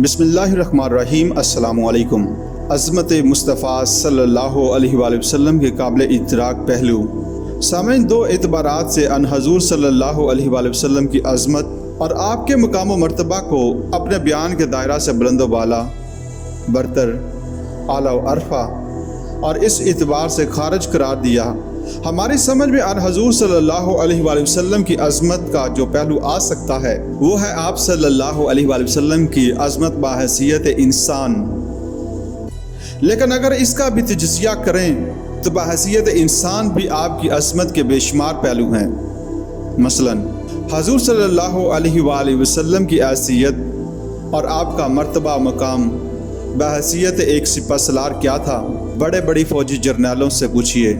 بسم اللہ الرحمن الرحیم۔ السلام علیکم۔ عظمت مصطفیٰ صلی اللہ علیہ وآلہ وسلم کے قابل ادراک پہلو۔ سامعین، دو اعتبارات سے ان حضور صلی اللہ علیہ وآلہ وسلم کی عظمت اور آپ کے مقام و مرتبہ کو اپنے بیان کے دائرہ سے بلند و بالا، برتر، اعلیٰ و عرفہ اور اس اعتبار سے خارج قرار دیا۔ ہماری سمجھ میں ان حضور صلی اللہ علیہ وآلہ وسلم کی عظمت کا جو پہلو آ سکتا ہے وہ ہے آپ صلی اللہ علیہ وآلہ وسلم کی عظمت بحیثیت انسان۔ لیکن اگر اس کا بھی تجزیہ کریں تو بحیثیت انسان بھی آپ کی عظمت کے بے شمار پہلو ہیں۔ مثلا حضور صلی اللہ علیہ وآلہ وسلم کی حیثیت اور آپ کا مرتبہ مقام بحیثیت ایک سپہ سالار کیا تھا؟ بڑے بڑی فوجی جرنیلوں سے پوچھئے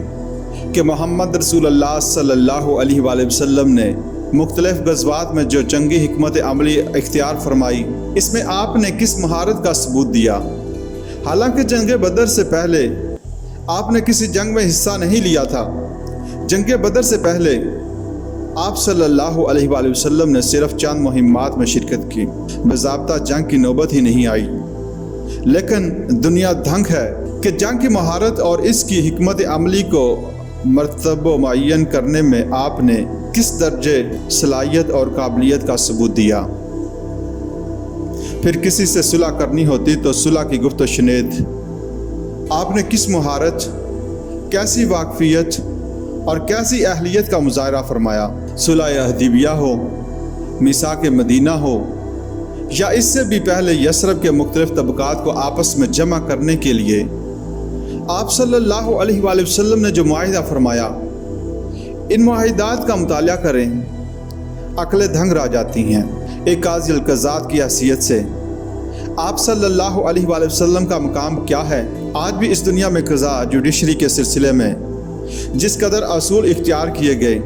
کہ محمد رسول اللہ صلی اللہ علیہ وآلہ وسلم نے مختلف غزوات میں جو جنگی حکمت عملی اختیار فرمائی، اس میں آپ نے کس مہارت کا ثبوت دیا؟ حالانکہ جنگ بدر سے پہلے آپ نے کسی جنگ میں حصہ نہیں لیا تھا۔ جنگ بدر سے پہلے آپ صلی اللہ علیہ وآلہ وسلم نے صرف چند مہمات میں شرکت کی، باضابطہ جنگ کی نوبت ہی نہیں آئی۔ لیکن دنیا دھنگ ہے کہ جنگ کی مہارت اور اس کی حکمت عملی کو مرتب و معین کرنے میں آپ نے کس درجے صلاحیت اور قابلیت کا ثبوت دیا۔ پھر کسی سے صلح کرنی ہوتی تو صلح کی گفت و شنید آپ نے کس مہارت، کیسی واقفیت اور کیسی اہلیت کا مظاہرہ فرمایا؟ صلح حدیبیہ ہو، میثاق مدینہ ہو یا اس سے بھی پہلے یثرب کے مختلف طبقات کو آپس میں جمع کرنے کے لیے آپ صلی اللہ علیہ وآلہ وسلم نے جو معاہدہ فرمایا، ان معاہدات کا مطالعہ کریں، عقلیں دھنگ رہ جاتی ہیں۔ ایک قاضی القضات کی حیثیت سے آپ صلی اللہ علیہ وآلہ وسلم کا مقام کیا ہے؟ آج بھی اس دنیا میں قضاء جوڈیشری کے سلسلے میں جس قدر اصول اختیار کیے گئے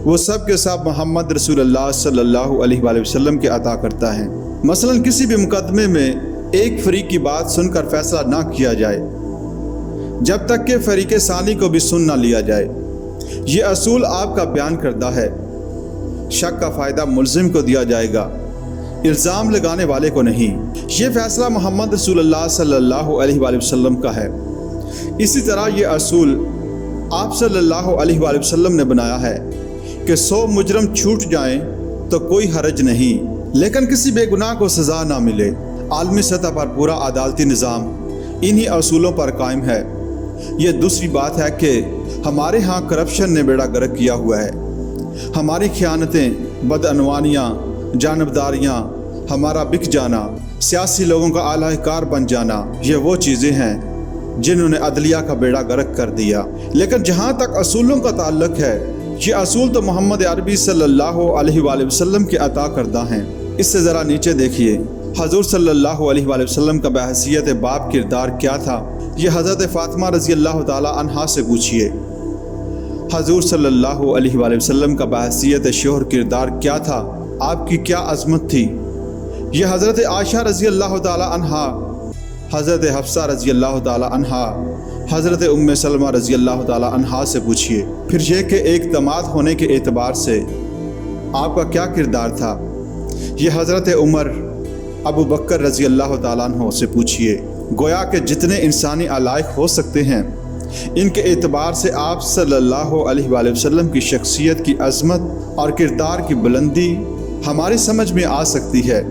وہ سب کے سب محمد رسول اللہ صلی اللہ علیہ وآلہ وسلم کے عطا کرتا ہے۔ مثلا کسی بھی مقدمے میں ایک فریق کی بات سن کر فیصلہ نہ کیا جائے جب تک کہ فریق ثانی کو بھی سن نہ لیا جائے۔ یہ اصول آپ کا بیان کردہ ہے۔ شک کا فائدہ ملزم کو دیا جائے گا، الزام لگانے والے کو نہیں۔ یہ فیصلہ محمد رسول اللہ صلی اللہ علیہ وآلہ وسلم کا ہے۔ اسی طرح یہ اصول آپ صلی اللہ علیہ وآلہ وسلم نے بنایا ہے کہ 100 مجرم چھوٹ جائیں تو کوئی حرج نہیں، لیکن کسی بے گناہ کو سزا نہ ملے۔ عالمی سطح پر پورا عدالتی نظام انہی اصولوں پر قائم ہے۔ یہ دوسری بات ہے کہ ہمارے ہاں کرپشن نے بیڑا غرق کیا ہوا ہے۔ ہماری خیانتیں، بدعنوانیاں، جانبداریاں، ہمارا بک جانا، سیاسی لوگوں کا اعلیٰ کار بن جانا، یہ وہ چیزیں ہیں جنہوں نے عدلیہ کا بیڑا غرق کر دیا۔ لیکن جہاں تک اصولوں کا تعلق ہے، یہ اصول تو محمد عربی صلی اللہ علیہ وآلہ وسلم کے عطا کردہ ہیں۔ اس سے ذرا نیچے دیکھیے، حضور صلی اللہ علیہ وآلہ وسلم کا بحیثیت باپ کردار کیا تھا؟ یہ حضرت فاطمہ رضی اللہ تعالی عنہا سے پوچھئے۔ حضور صلی اللہ علیہ وآلہ وسلم کا بحیثیت شوہر کردار کیا تھا؟ آپ کی کیا عظمت تھی؟ یہ حضرت عائشہ رضی اللہ تعالی عنہا، حضرت حفصہ رضی اللہ تعالی عنہا، حضرت ام سلمہ رضی اللہ تعالی عنہا سے پوچھئے۔ پھر یہ کہ ایک داماد ہونے کے اعتبار سے آپ کا کیا کردار تھا؟ یہ حضرت عمر، ابو بکر رضی اللہ تعالیٰ عنہ سے پوچھئے۔ گویا کہ جتنے انسانی علائق ہو سکتے ہیں، ان کے اعتبار سے آپ صلی اللہ علیہ وآلہ وسلم کی شخصیت کی عظمت اور کردار کی بلندی ہماری سمجھ میں آ سکتی ہے۔